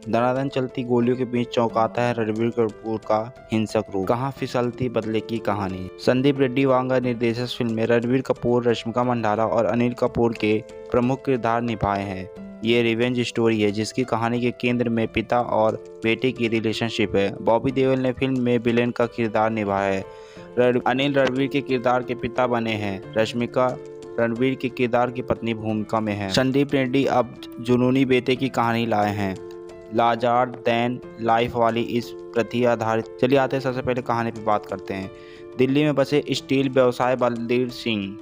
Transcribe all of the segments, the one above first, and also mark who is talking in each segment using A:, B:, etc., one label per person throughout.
A: दनादन चलती गोलियों के बीच चौंकाता है रणबीर कपूर का हिंसक रूप। कहाँ फिसलती बदले की कहानी। संदीप रेड्डी वांगा निर्देशित फिल्म में रणबीर कपूर, रश्मिका मंडाना और अनिल कपूर के प्रमुख किरदार निभाए हैं। ये रिवेंज स्टोरी है जिसकी कहानी के केंद्र में पिता और बेटे की रिलेशनशिप है। बॉबी देओल ने फिल्म में विलेन का किरदार निभाया है। अनिल रणबीर के किरदार के पिता बने हैं। रश्मिका रणबीर के किरदार की पत्नी भूमिका में है। संदीप रेड्डी अब जुनूनी बेटे की कहानी लाए हैं। लार्जर दैन लाइफ वाली इस प्रति आधारित। चलिए आते हैं सबसे पहले कहानी पे बात करते हैं। दिल्ली में बसे स्टील व्यवसाय बलदेव सिंह,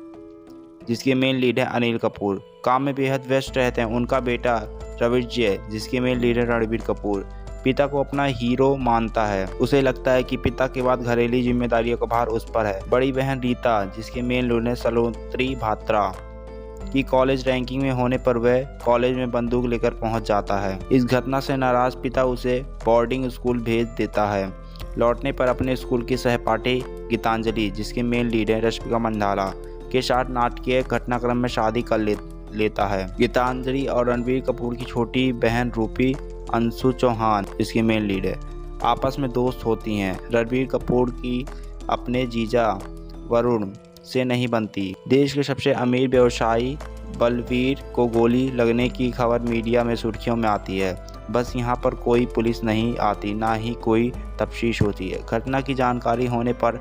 A: जिसके मेन लीड है अनिल कपूर, काम में बेहद व्यस्त रहते हैं। उनका बेटा रविजय, जिसके मेन लीड है रणबीर कपूर, पिता को अपना हीरो मानता है। उसे लगता है कि पिता के बाद घरेलू जिम्मेदारियों का भार उस पर है। बड़ी बहन रीता, जिसके मेन लीड है सलोत्री भात्रा, की कॉलेज रैंकिंग में होने पर वह कॉलेज में बंदूक लेकर पहुंच जाता है। इस घटना से नाराज पिता उसे बोर्डिंग स्कूल भेज देता है। लौटने पर अपने स्कूल की सहपाठी गीतांजलि, जिसके मेन लीड है रश्मिका मंडाना, के साथ नाटकीय घटनाक्रम में शादी कर लेता है। गीतांजलि और रणबीर कपूर की छोटी बहन रूपी अंशु चौहान, जिसकी मेन लीड है, आपस में दोस्त होती हैं। रणबीर कपूर की अपने जीजा वरुण से नहीं बनती। देश के सबसे अमीर व्यवसायी बलवीर को गोली लगने की खबर मीडिया में सुर्खियों में आती है। बस यहाँ पर कोई पुलिस नहीं आती, ना ही कोई तफ्तीश होती है। घटना की जानकारी होने पर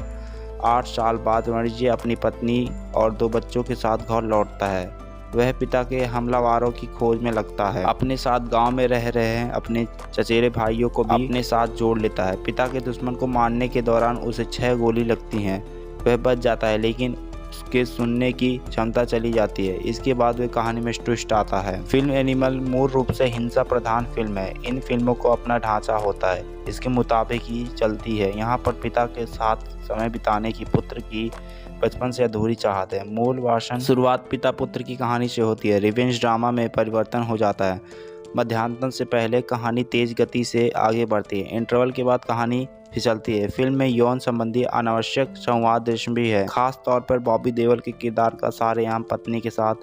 A: 8 साल बाद रणजी अपनी पत्नी और 2 बच्चों के साथ घर लौटता है। वह पिता के हमलावरों की खोज में लगता है। अपने साथ गांव में रह रहे हैं अपने चचेरे भाइयों को भी अपने साथ जोड़ लेता है। पिता के दुश्मन को मारने के दौरान उसे 6 गोली लगती हैं। वह बच जाता है, लेकिन उसके सुनने की क्षमता चली जाती है। इसके बाद वह कहानी में ट्विस्ट आता है। फिल्म एनिमल मूल रूप से हिंसा प्रधान फिल्म है। इन फिल्मों को अपना ढांचा होता है, इसके मुताबिक ही चलती है। यहाँ पर पिता के साथ समय बिताने की पुत्र की बचपन से अधूरी चाहत है। मूल वासन शुरुआत पिता पुत्र की कहानी से होती है। रिवेंज ड्रामा में परिवर्तन हो जाता है। मध्यांतर से पहले कहानी तेज गति से आगे बढ़ती है। इंटरवल के बाद कहानी फिसलती है। फिल्म में यौन संबंधी अनावश्यक संवाद दृश्य भी है, खास तौर पर बॉबी देओल के किरदार का सारेआम पत्नी के साथ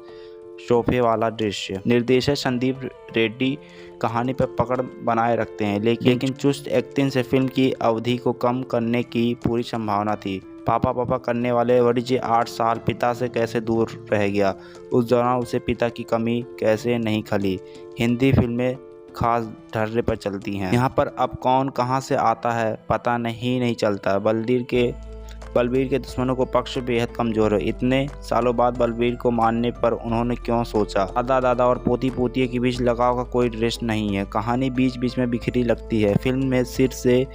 A: सोफे वाला दृश्य। निर्देशक संदीप रेड्डी कहानी पर पकड़ बनाए रखते हैं, लेकिन चुस्त एक्टिंग से फिल्म की अवधि को कम करने की पूरी संभावना थी। पापा करने वाले वरिजी 8 साल पिता से कैसे दूर रह गया। उस दौरान उसे पिता की कमी कैसे नहीं खली। हिंदी फिल्में खास ढर्रे पर चलती हैं। यहाँ पर अब कौन कहाँ से आता है पता नहीं चलता। बलबीर के दुश्मनों को पक्ष बेहद कमजोर है। इतने सालों बाद बलबीर को मारने पर उन्होंने क्यों सोचा। दादा और पोती पोतियों के बीच लगाव का कोई रेस्ट नहीं है। कहानी बीच बीच में बिखरी लगती है। फिल्म में सिर से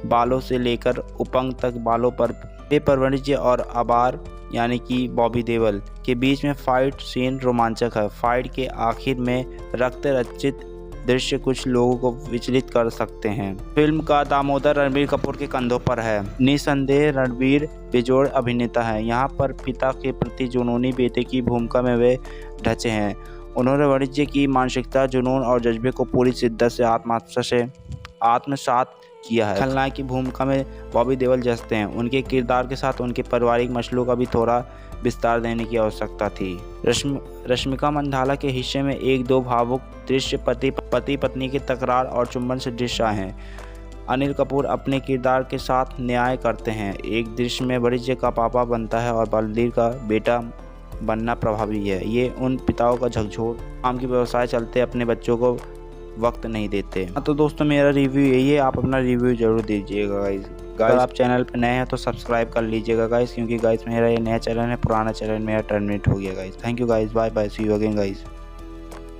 A: बालों से लेकर उपंग तक बालों पर वाणिज्य और आबार यानी कि बॉबी देओल के बीच में फाइट सीन रोमांचक है। फाइट के आखिर में रक्त रचित दृश्य कुछ लोगों को विचलित कर सकते हैं। फिल्म का दामोदर रणबीर कपूर के कंधों पर है। निसंदेह रणबीर बेजोड़ अभिनेता है। यहाँ पर पिता के प्रति जुनूनी बेटे की भूमिका में वे ढचे हैं। उन्होंने वाणिज्य की मानसिकता, जुनून और जज्बे को पूरी शिद्दत से आत्मसात किया है। खलनायक की भूमिका में बॉबी देओल जचते हैं। उनके किरदार के साथ उनके पारिवारिक मसलों का भी थोड़ा विस्तार देने की आवश्यकता थी। रश्मिका मंडाना के हिस्से में 1-2 भावुक दृश्य पति पत्नी की तकरार और चुंबन से दृश्य हैं। अनिल कपूर अपने किरदार के साथ न्याय करते हैं। एक दृश्य में वरिजी का पापा बनता है और बलबीर का बेटा बनना प्रभावी है। ये उन पिताओं का झकझोर काम के व्यवसाय चलते अपने बच्चों को वक्त नहीं देते। तो दोस्तों मेरा रिव्यू यही है। आप अपना रिव्यू जरूर दीजिएगा गाइस। अगर आप चैनल पर नए हैं तो सब्सक्राइब कर लीजिएगा गाइस, क्योंकि गाइस मेरा ये नया चैनल है, पुराना चैनल मेरा टर्मिनेट हो गया guys. Thank you guys, bye bye, see you again guys.